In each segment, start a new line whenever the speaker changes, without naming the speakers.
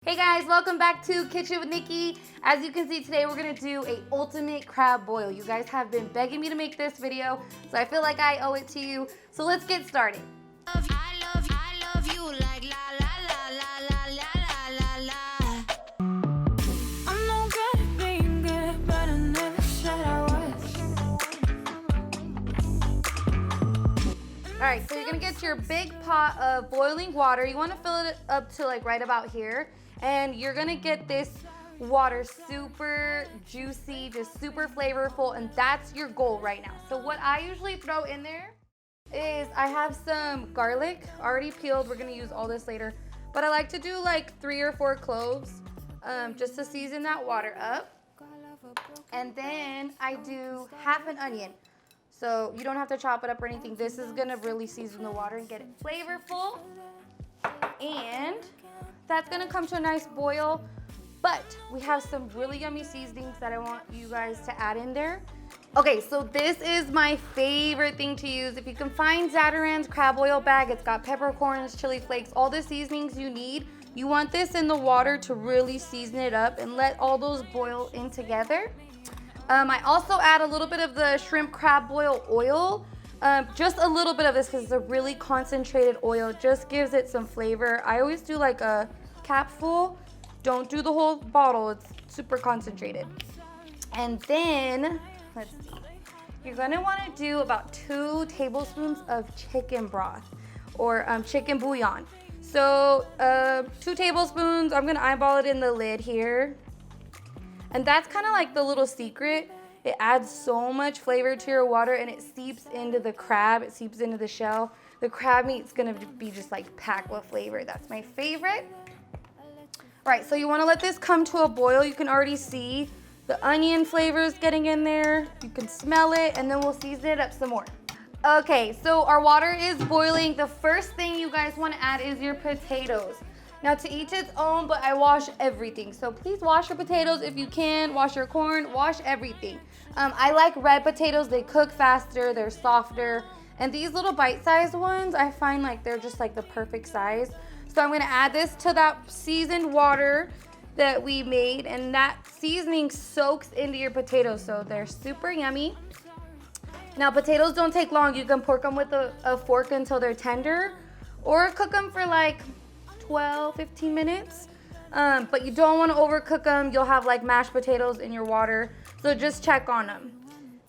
Hey guys, welcome back to Kitchen with Nikki. As you can see today, we're gonna do a ultimate crab boil. You guys have been begging me to make this video, so I feel like I owe it to you. So let's get started.
I love you like la la la la la la la la. I'm no good at being good, but I never said I was.
All right, so you're gonna get your big pot of boiling water. You wanna fill it up to like right about here. And you're gonna get this water super juicy, just super flavorful, and that's your goal right now. So what I usually throw in there is I have some garlic already peeled. We're gonna use all this later. But I like to do like 3 or 4 cloves just to season that water up. And then I do half an onion. So you don't have to chop it up or anything. This is gonna really season the water and get it flavorful. And that's gonna come to a nice boil, but we have some really yummy seasonings that I want you guys to add in there. Okay, so this is my favorite thing to use. If you can find Zatarain's crab oil bag, it's got peppercorns, chili flakes, all the seasonings you need. You want this in the water to really season it up and let all those boil in together. I also add a little bit of the shrimp crab boil oil. Just a little bit of this because it's a really concentrated oil. Just gives it some flavor. I always do like a cap full. Don't do the whole bottle. It's super concentrated. And then, let's see. You're gonna wanna do about 2 tablespoons of chicken broth or chicken bouillon. So 2 tablespoons, I'm gonna eyeball it in the lid here. And that's kind of like the little secret. It adds so much flavor to your water and it seeps into the crab, it seeps into the shell. The crab meat's gonna be just like packed with flavor. That's my favorite. All right, so you wanna let this come to a boil. You can already see the onion flavors getting in there. You can smell it, and then we'll season it up some more. Okay, so our water is boiling. The first thing you guys wanna add is your potatoes. Now to each its own, but I wash everything. So please wash your potatoes if you can, wash your corn, wash everything. I like red potatoes, they cook faster, they're softer. And these little bite-sized ones, I find like they're just like the perfect size. So I'm gonna add this to that seasoned water that we made, and that seasoning soaks into your potatoes, so they're super yummy. Now potatoes don't take long. You can pork them with a fork until they're tender, or cook them for like 12-15 minutes, but you don't want to overcook them. You'll have like mashed potatoes in your water, so just check on them.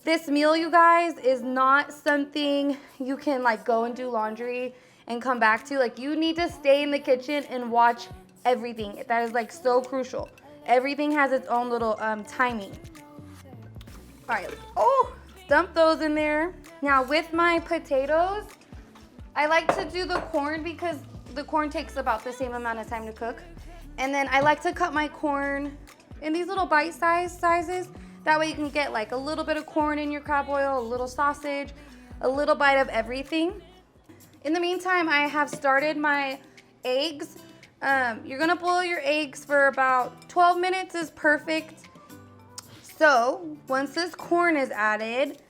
This meal, you guys, is not something you can like go and do laundry and come back to. Like, you need to stay in the kitchen and watch everything. That is like so crucial. Everything has its own little timing. All right, dump those in there. Now with my potatoes, I like to do the corn because the corn takes about the same amount of time to cook. And then I like to cut my corn in these little sizes. That way you can get like a little bit of corn in your crab oil, a little sausage, a little bite of everything. In the meantime, I have started my eggs. You're gonna boil your eggs for about 12 minutes is perfect. So once this corn is added,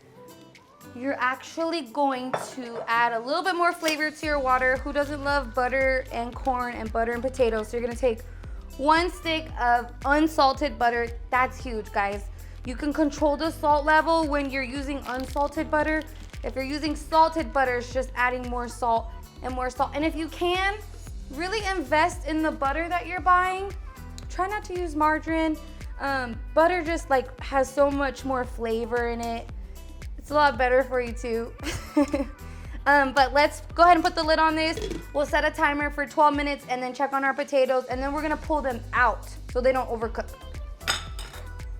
you're actually going to add a little bit more flavor to your water. Who doesn't love butter and corn and butter and potatoes? So you're gonna take 1 stick of unsalted butter. That's huge, guys. You can control the salt level when you're using unsalted butter. If you're using salted butter, it's just adding more salt and more salt. And if you can, really invest in the butter that you're buying. Try not to use margarine. Butter just like has so much more flavor in it. It's a lot better for you too. But let's go ahead and put the lid on this. We'll set a timer for 12 minutes and then check on our potatoes, and then we're gonna pull them out so they don't overcook.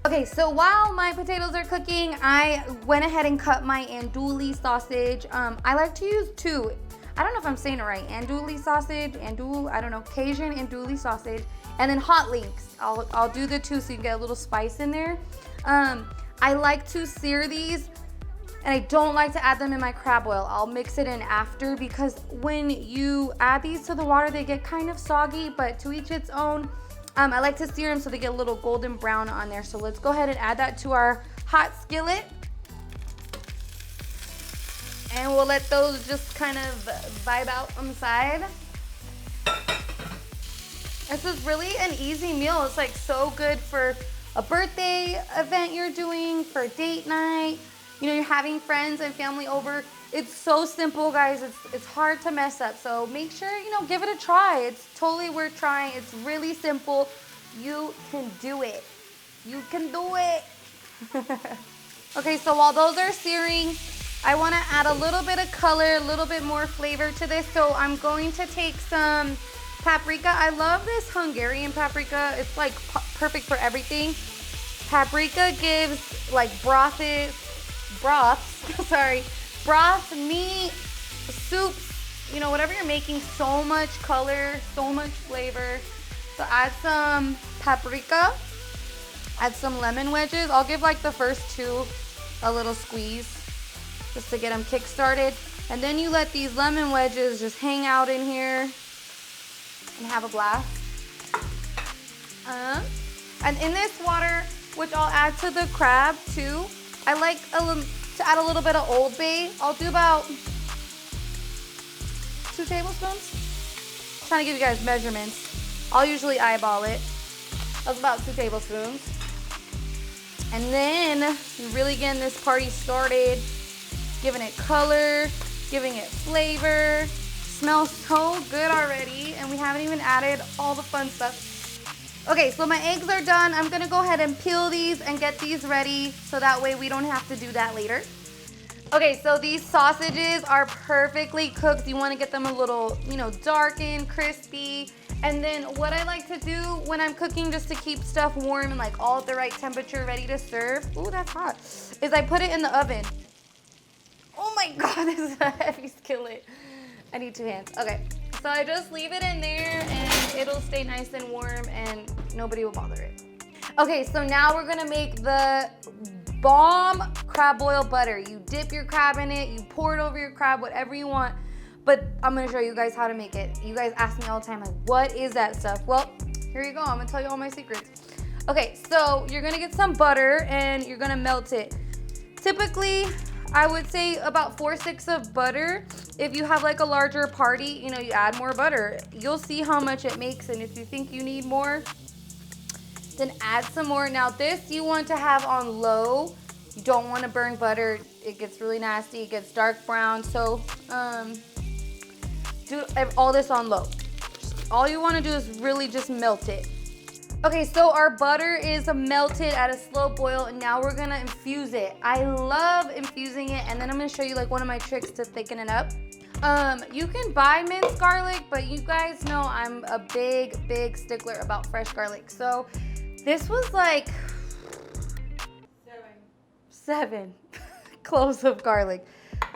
Okay, so while my potatoes are cooking, I went ahead and cut my andouille sausage. I like to use 2. I don't know if I'm saying it right. Andouille sausage, I don't know, Cajun andouille sausage, and then hot links. I'll do the 2 so you can get a little spice in there. I like to sear these, and I don't like to add them in my crab oil. I'll mix it in after, because when you add these to the water, they get kind of soggy, but to each its own. I like to sear them so they get a little golden brown on there. So let's go ahead and add that to our hot skillet. And we'll let those just kind of vibe out on the side. This is really an easy meal. It's like so good for a birthday event you're doing, for date night. You know, you're having friends and family over. It's so simple, guys. It's hard to mess up. So make sure, you know, give it a try. It's totally worth trying. It's really simple. You can do it. You can do it. Okay, so while those are searing, I want to add a little bit of color, a little bit more flavor to this. So I'm going to take some paprika. I love this Hungarian paprika. It's like perfect for everything. Paprika gives like broths, meat, soups, you know, whatever you're making, so much color, so much flavor. So add some paprika, add some lemon wedges. I'll give like the first two a little squeeze just to get them kick-started. And then you let these lemon wedges just hang out in here and have a blast. And in this water, which I'll add to the crab too, I like to add a little bit of Old Bay. I'll do about 2 tablespoons. I'm trying to give you guys measurements. I'll usually eyeball it. That's about 2 tablespoons. And then you're really getting this party started, giving it color, giving it flavor. Smells so good already, and we haven't even added all the fun stuff. Okay, so my eggs are done. I'm gonna go ahead and peel these and get these ready so that way we don't have to do that later. Okay, so these sausages are perfectly cooked. You wanna get them a little, you know, darkened, crispy. And then what I like to do when I'm cooking just to keep stuff warm and like all at the right temperature, ready to serve, ooh, that's hot, is I put it in the oven. Oh my God, this is a heavy skillet. I need 2 hands. Okay, so I just leave it in there and it'll stay nice and warm and nobody will bother it. Okay, so now we're gonna make the bomb crab boil butter. You dip your crab in it, you pour it over your crab, whatever you want. But I'm gonna show you guys how to make it. You guys ask me all the time, like, what is that stuff? Well, here you go, I'm gonna tell you all my secrets. Okay, so you're gonna get some butter and you're gonna melt it. Typically, I would say about 4 sticks of butter. If you have like a larger party, you know, you add more butter. You'll see how much it makes, and if you think you need more, then add some more. Now this you want to have on low. You don't want to burn butter. It gets really nasty, it gets dark brown. So do all this on low. All you want to do is really just melt it. Okay, so our butter is melted at a slow boil, and now we're gonna infuse it. I love infusing it, and then I'm gonna show you like one of my tricks to thicken it up. You can buy minced garlic, but you guys know I'm a big stickler about fresh garlic. So this was like 7 cloves of garlic,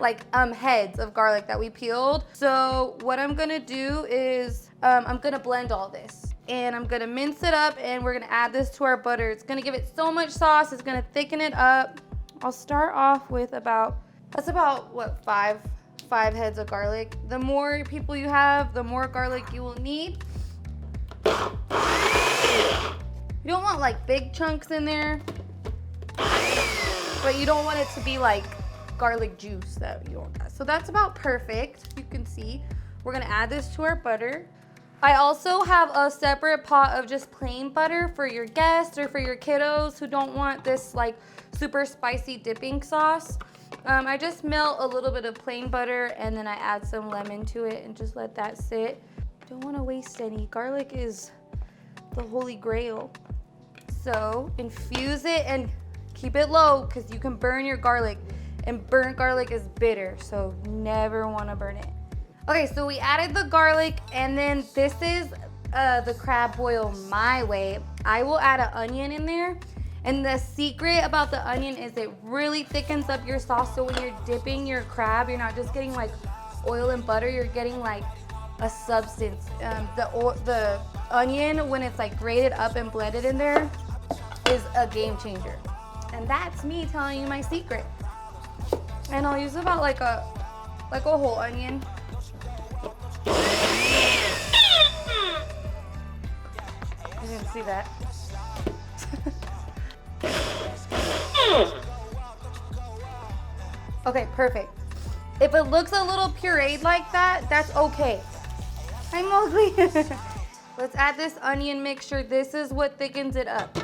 like heads of garlic that we peeled. So what I'm gonna do is I'm gonna blend all this. And I'm gonna mince it up and we're gonna add this to our butter. It's gonna give it so much sauce, it's gonna thicken it up. I'll start off with that's about what, five heads of garlic. The more people you have, the more garlic you will need. You don't want like big chunks in there, but you don't want it to be like garlic juice that you want. So that's about perfect. You can see we're gonna add this to our butter. I also have a separate pot of just plain butter for your guests or for your kiddos who don't want this like super spicy dipping sauce. I just melt a little bit of plain butter and then I add some lemon to it and just let that sit. Don't want to waste any. Garlic is the holy grail. So infuse it and keep it low because you can burn your garlic, and burnt garlic is bitter, so never want to burn it. Okay, so we added the garlic, and then this is the crab boil my way. I will add an onion in there, and the secret about the onion is it really thickens up your sauce, so when you're dipping your crab, you're not just getting like oil and butter, you're getting like a substance. The onion, when it's like grated up and blended in there, is a game changer. And that's me telling you my secret. And I'll use about like a whole onion. You didn't see that. Okay, perfect. If it looks a little pureed like that, that's okay. I'm ugly. Let's add this onion mixture. This is what thickens it up.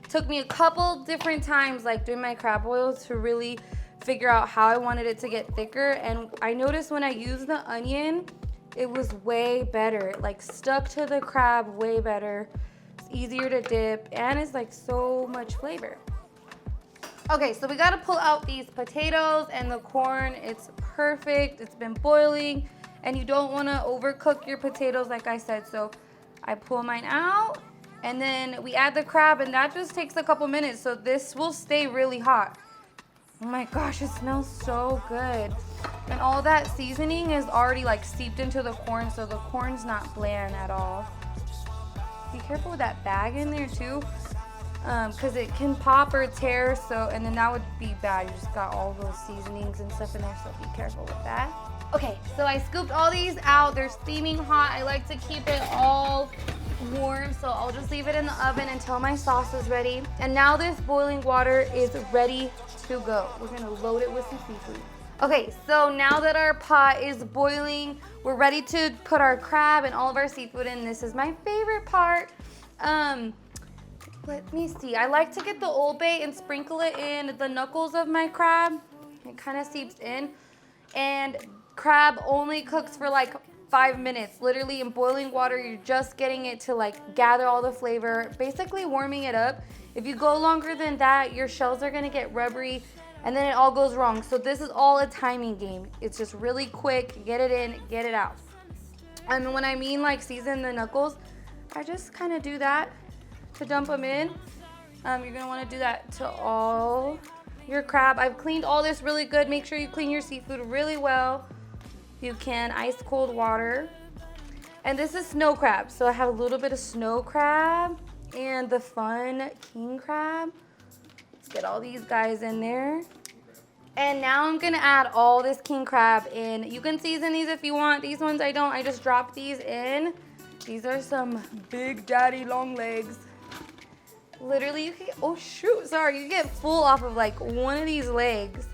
Took me a couple different times, like doing my crab boils, to really figure out how I wanted it to get thicker. And I noticed when I used the onion, it was way better. It like stuck to the crab way better. It's easier to dip, and it's like so much flavor. Okay, so we gotta pull out these potatoes and the corn. It's perfect, it's been boiling, and you don't wanna overcook your potatoes like I said. So I pull mine out, and then we add the crab, and that just takes a couple minutes, so this will stay really hot. Oh my gosh, it smells so good. And all that seasoning is already like seeped into the corn, so the corn's not bland at all. Be careful with that bag in there too, because it can pop or tear, so, and then that would be bad. You just got all those seasonings and stuff in there, so be careful with that. Okay, so I scooped all these out. They're steaming hot. I like to keep it all warm, so I'll just leave it in the oven until my sauce is ready. And now this boiling water is ready to go. We're gonna load it with some seafood. Okay, so now that our pot is boiling, we're ready to put our crab and all of our seafood in. This is my favorite part. Let me see. I like to get the Old Bay and sprinkle it in the knuckles of my crab. It kind of seeps in. And crab only cooks for like 5 minutes. Literally in boiling water, you're just getting it to like gather all the flavor, basically warming it up. If you go longer than that, your shells are gonna get rubbery, and then it all goes wrong. So this is all a timing game. It's just really quick, get it in, get it out. And when I mean like season the knuckles, I just kind of do that to dump them in. You're gonna wanna do that to all your crab. I've cleaned all this really good. Make sure you clean your seafood really well. You can ice cold water. And this is snow crab. So I have a little bit of snow crab and the fun king crab. Let's get all these guys in there. And now I'm gonna add all this king crab in. You can season these if you want. These ones I don't, I just drop these in. These are some big daddy long legs. Literally you can, oh shoot, sorry, you get full off of like one of these legs.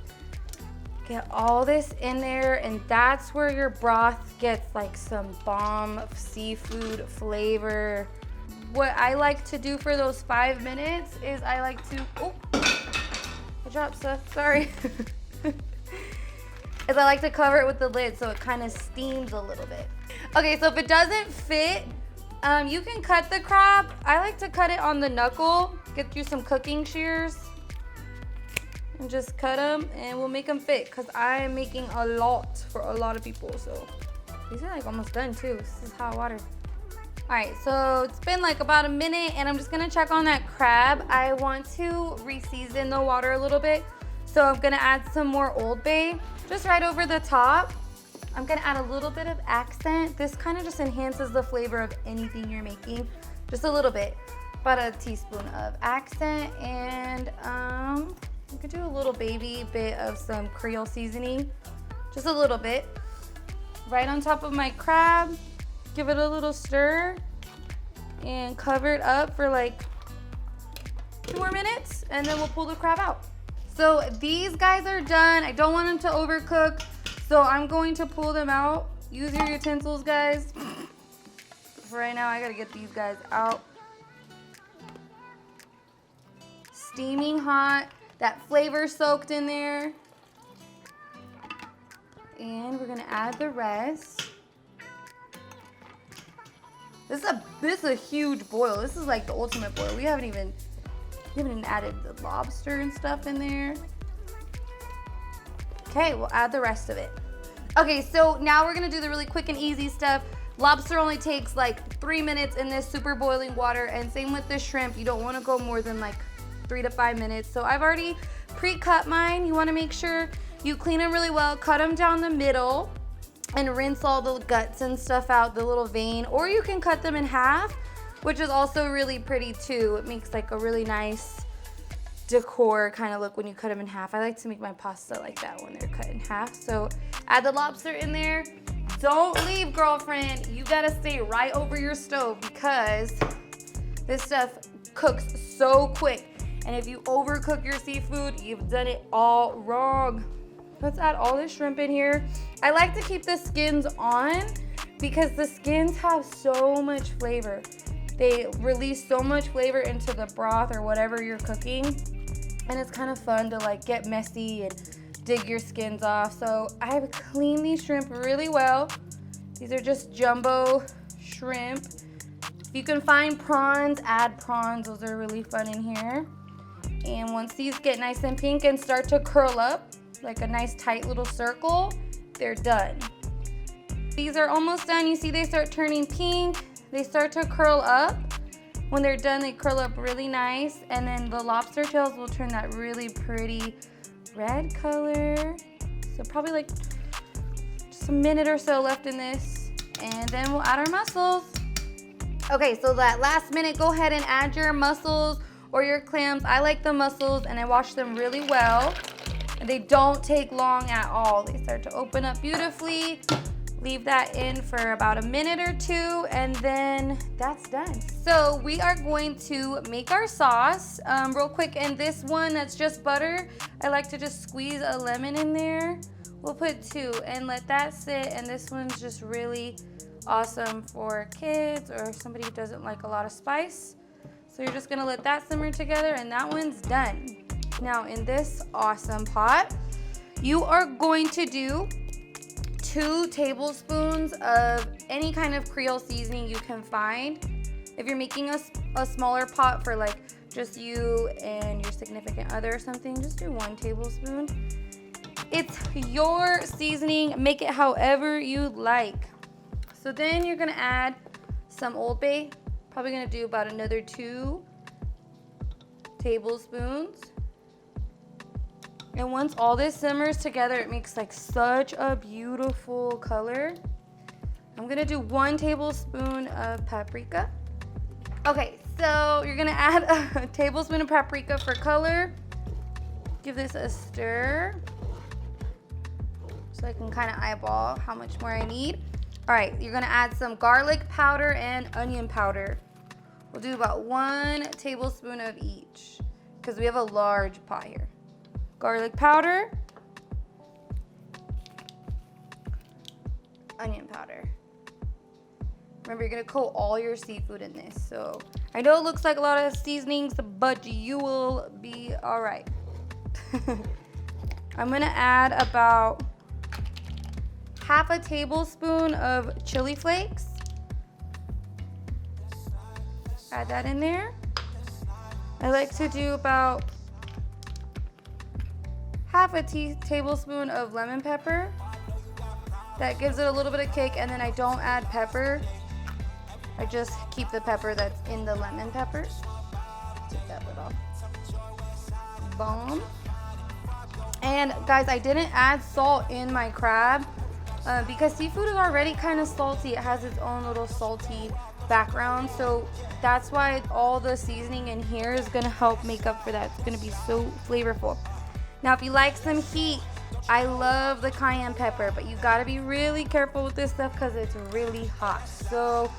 Get all this in there, and that's where your broth gets like some bomb seafood flavor. What I like to do for those 5 minutes is I like to, oh, I dropped stuff, sorry. Is I like to cover it with the lid so it kind of steams a little bit. Okay, so if it doesn't fit, you can cut the crab. I like to cut it on the knuckle. Get you some cooking shears and just cut them, and we'll make them fit, because I am making a lot for a lot of people. So these are like almost done too. This is hot water. All right, so it's been like about a minute, and I'm just gonna check on that crab. I want to re-season the water a little bit, so I'm gonna add some more Old Bay just right over the top. I'm gonna add a little bit of accent. This kind of just enhances the flavor of anything you're making, just a little bit. About a teaspoon of accent, and you could do a little baby bit of some Creole seasoning, just a little bit. Right on top of my crab, give it a little stir, and cover it up for like 2 more minutes, and then we'll pull the crab out. So these guys are done. I don't want them to overcook, so I'm going to pull them out. Use your utensils, guys. For right now, I gotta get these guys out. Steaming hot, that flavor soaked in there. And we're gonna add the rest. This is a huge boil. This is like the ultimate boil. We haven't even added the lobster and stuff in there. Okay, we'll add the rest of it. Okay, so now we're gonna do the really quick and easy stuff. Lobster only takes like 3 minutes in this super boiling water, and same with the shrimp. You don't wanna go more than like 3 to 5 minutes. So I've already pre-cut mine. You wanna make sure you clean them really well, cut them down the middle, and rinse all the guts and stuff out, the little vein, or you can cut them in half, which is also really pretty too. It makes like a really nice decor kind of look when you cut them in half. I like to make my pasta like that when they're cut in half. So add the lobster in there. Don't leave, girlfriend. You gotta stay right over your stove, because this stuff cooks so quick. And if you overcook your seafood, you've done it all wrong. Let's add all this shrimp in here. I like to keep the skins on because the skins have so much flavor. They release so much flavor into the broth or whatever you're cooking, and it's kind of fun to like get messy and dig your skins off. So I've cleaned these shrimp really well. These are just jumbo shrimp. If you can find prawns, add prawns. Those are really fun in here. And once these get nice and pink and start to curl up, like a nice tight little circle, they're done. These are almost done. You see they start turning pink. They start to curl up. When they're done, they curl up really nice. And then the lobster tails will turn that really pretty red color. So probably like just a minute or so left in this. And then we'll add our mussels. Okay, so that last minute, go ahead and add your mussels or your clams. I like the mussels and I wash them really well. And they don't take long at all. They start to open up beautifully. Leave that in for about a minute or two, and then that's done. So we are going to make our sauce real quick. And this one that's just butter, I like to just squeeze a lemon in there. We'll put 2 and let that sit. And this one's just really awesome for kids or somebody who doesn't like a lot of spice. So you're just gonna let that simmer together, and that one's done. Now in this awesome pot, you are going to do 2 tablespoons of any kind of Creole seasoning you can find. If you're making a smaller pot for like just you and your significant other or something, just do 1 tablespoon. It's your seasoning, make it however you like. So then you're gonna add some Old Bay, probably gonna do about another 2 tablespoons. And once all this simmers together, it makes like such a beautiful color. I'm gonna do 1 tablespoon of paprika. Okay, so you're gonna add a tablespoon of paprika for color. Give this a stir so I can kind of eyeball how much more I need. All right, you're gonna add some garlic powder and onion powder. We'll do about 1 tablespoon of each because we have a large pot here. Garlic powder, onion powder. Remember, you're gonna coat all your seafood in this. So I know it looks like a lot of seasonings, but you will be all right. I'm gonna add about half a tablespoon of chili flakes. Add that in there. I like to do about half a tablespoon of lemon pepper. That gives it a little bit of kick, and then I don't add pepper. I just keep the pepper that's in the lemon pepper. Take that lid off. Boom. And guys, I didn't add salt in my crab because seafood is already kind of salty. It has its own little salty background, so that's why all the seasoning in here is gonna help make up for that. It's gonna be so flavorful. Now, if you like some heat, I love the cayenne pepper, but you gotta be really careful with this stuff because it's really hot. So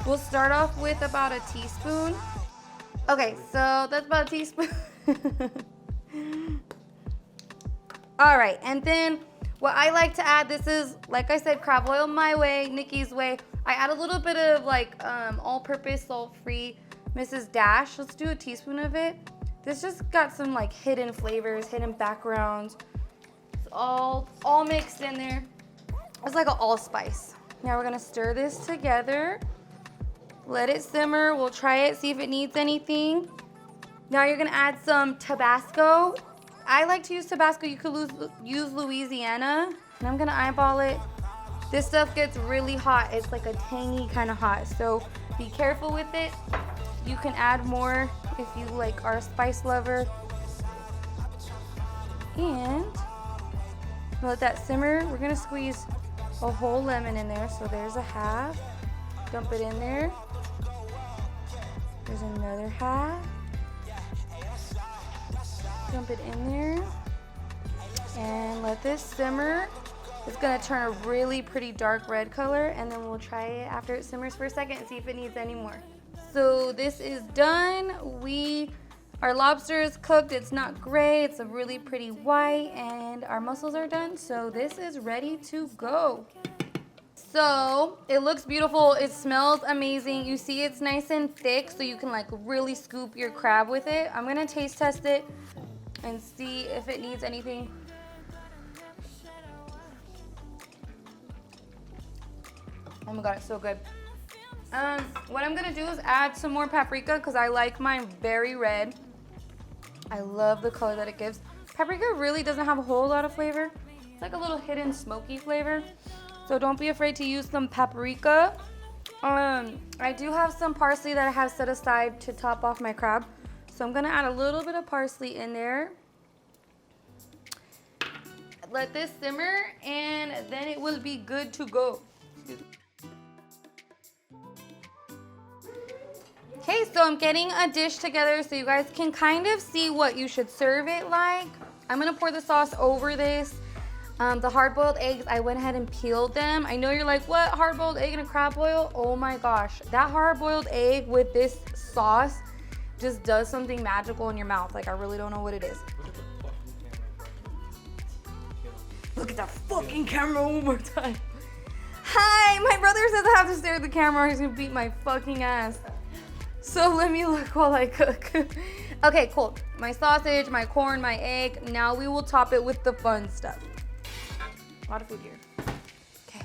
we'll start off with about a teaspoon. Okay, so that's about a teaspoon. All right, and then what I like to add, this is, like I said, crab oil my way, Nikki's way. I add a little bit of like all-purpose salt-free Mrs. Dash. Let's do a teaspoon of it. This just got some like hidden flavors, hidden backgrounds. It's all mixed in there. It's like an allspice. Now we're gonna stir this together. Let it simmer. We'll try it, see if it needs anything. Now you're gonna add some Tabasco. I like to use Tabasco. You could use Louisiana. And I'm gonna eyeball it. This stuff gets really hot. It's like a tangy kind of hot. So be careful with it. You can add more if you like are a spice lover. And let that simmer. We're gonna squeeze a whole lemon in there. So there's a half. Dump it in there. There's another half. Dump it in there. And let this simmer. It's gonna turn a really pretty dark red color, and then we'll try it after it simmers for a second and see if it needs any more. So this is done. Our lobster is cooked. It's not gray. It's a really pretty white, and our mussels are done. So this is ready to go. So it looks beautiful. It smells amazing. You see it's nice and thick, so you can like really scoop your crab with it. I'm gonna taste test it and see if it needs anything. Oh my God, it's so good. What I'm gonna do is add some more paprika because I like mine very red. I love the color that it gives. Paprika really doesn't have a whole lot of flavor. It's like a little hidden smoky flavor. So don't be afraid to use some paprika. I do have some parsley that I have set aside to top off my crab. So I'm gonna add a little bit of parsley in there. Let this simmer and then it will be good to go. Okay, so I'm getting a dish together so you guys can kind of see what you should serve it like. I'm gonna pour the sauce over this. The hard-boiled eggs, I went ahead and peeled them. I know you're like, what, hard-boiled egg and a crab boil? Oh my gosh, that hard-boiled egg with this sauce just does something magical in your mouth. Like, I really don't know what it is. Look at that fucking camera one more time. Hi, my brother says I have to stare at the camera or he's gonna beat my fucking ass. So let me look while I cook. Okay, cool. My sausage, my corn, my egg. Now we will top it with the fun stuff. A lot of food here. Okay.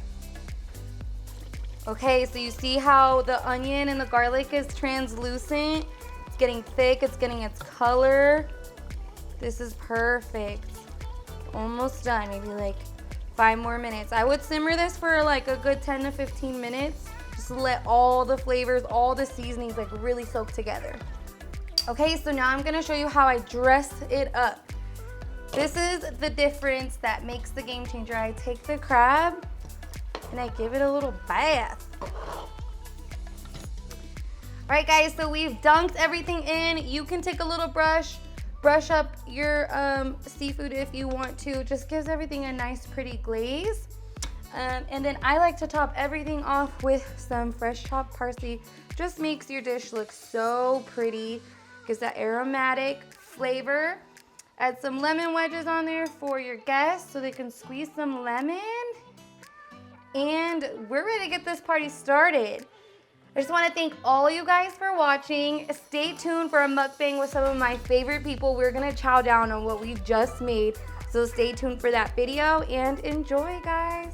Okay, so you see how the onion and the garlic is translucent? It's getting thick, it's getting its color. This is perfect. Almost done, maybe like 5 more minutes. I would simmer this for like a good 10 to 15 minutes. Just let all the flavors, all the seasonings like really soak together. Okay, so now I'm gonna show you how I dress it up. This is the difference that makes the game changer. I take the crab and I give it a little bath. All right, guys, so we've dunked everything in. You can take a little brush up your seafood if you want to. Just gives everything a nice, pretty glaze. And then I like to top everything off with some fresh chopped parsley. Just makes your dish look so pretty. Gives that aromatic flavor. Add some lemon wedges on there for your guests so they can squeeze some lemon. And we're ready to get this party started. I just want to thank all you guys for watching. Stay tuned for a mukbang with some of my favorite people. We're going to chow down on what we just made. So stay tuned for that video and enjoy, guys.